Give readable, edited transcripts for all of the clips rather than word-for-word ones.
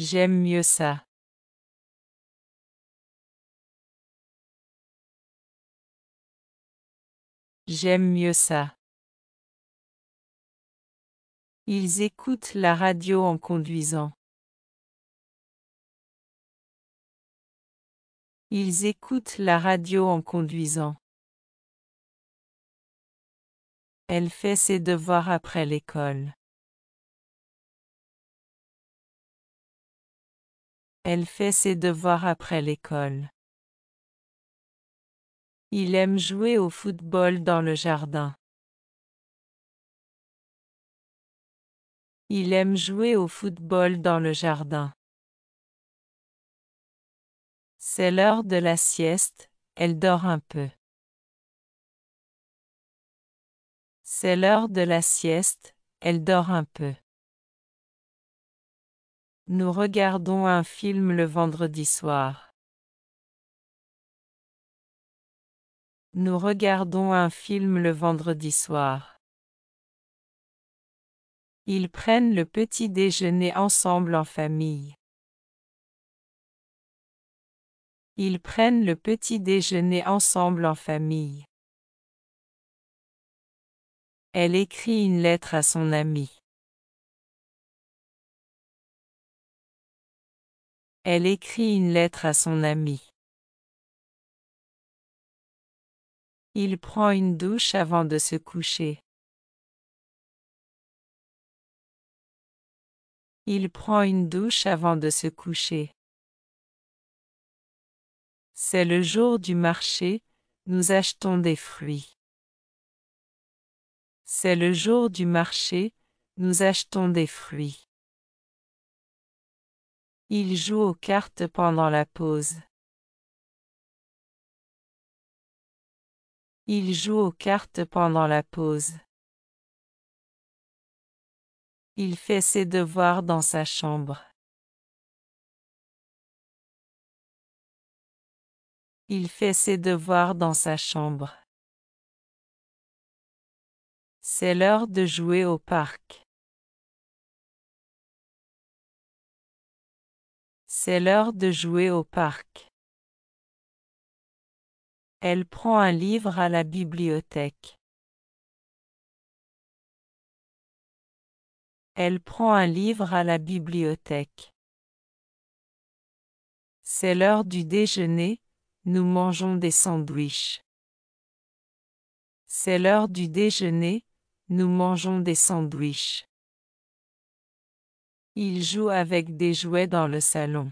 J'aime mieux ça. J'aime mieux ça. Ils écoutent la radio en conduisant. Ils écoutent la radio en conduisant. Elle fait ses devoirs après l'école. Elle fait ses devoirs après l'école. Il aime jouer au football dans le jardin. Il aime jouer au football dans le jardin. C'est l'heure de la sieste, elle dort un peu. C'est l'heure de la sieste, elle dort un peu. Nous regardons un film le vendredi soir. Nous regardons un film le vendredi soir. Ils prennent le petit déjeuner ensemble en famille. Ils prennent le petit déjeuner ensemble en famille. Elle écrit une lettre à son ami. Elle écrit une lettre à son ami. Il prend une douche avant de se coucher. Il prend une douche avant de se coucher. C'est le jour du marché, nous achetons des fruits. C'est le jour du marché, nous achetons des fruits. Il joue aux cartes pendant la pause. Il joue aux cartes pendant la pause. Il fait ses devoirs dans sa chambre. Il fait ses devoirs dans sa chambre. C'est l'heure de jouer au parc. C'est l'heure de jouer au parc. Elle prend un livre à la bibliothèque. Elle prend un livre à la bibliothèque. C'est l'heure du déjeuner, nous mangeons des sandwichs. C'est l'heure du déjeuner, nous mangeons des sandwichs. Il joue avec des jouets dans le salon.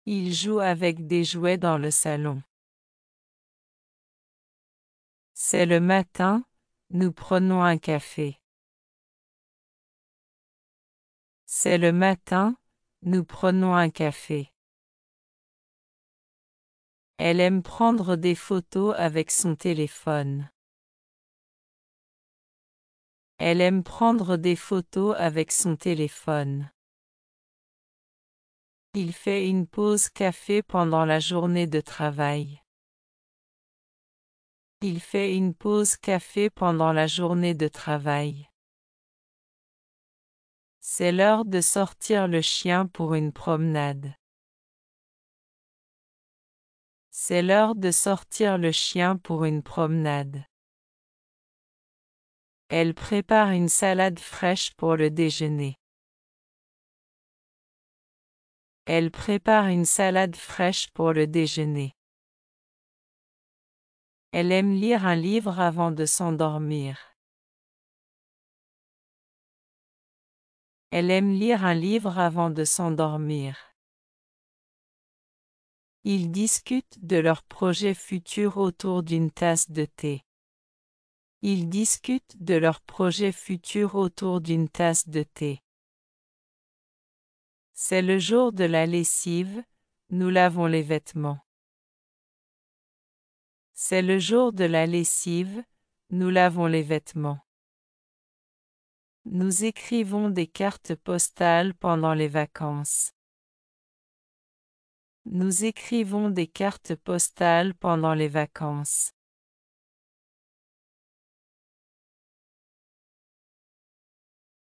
Il joue avec des jouets dans le salon. C'est le matin, nous prenons un café. C'est le matin, nous prenons un café. Elle aime prendre des photos avec son téléphone. Elle aime prendre des photos avec son téléphone. Il fait une pause café pendant la journée de travail. Il fait une pause café pendant la journée de travail. C'est l'heure de sortir le chien pour une promenade. C'est l'heure de sortir le chien pour une promenade. Elle prépare une salade fraîche pour le déjeuner. Elle prépare une salade fraîche pour le déjeuner. Elle aime lire un livre avant de s'endormir. Elle aime lire un livre avant de s'endormir. Ils discutent de leurs projets futurs autour d'une tasse de thé. Ils discutent de leurs projets futurs autour d'une tasse de thé. C'est le jour de la lessive, nous lavons les vêtements. C'est le jour de la lessive, nous lavons les vêtements. Nous écrivons des cartes postales pendant les vacances. Nous écrivons des cartes postales pendant les vacances.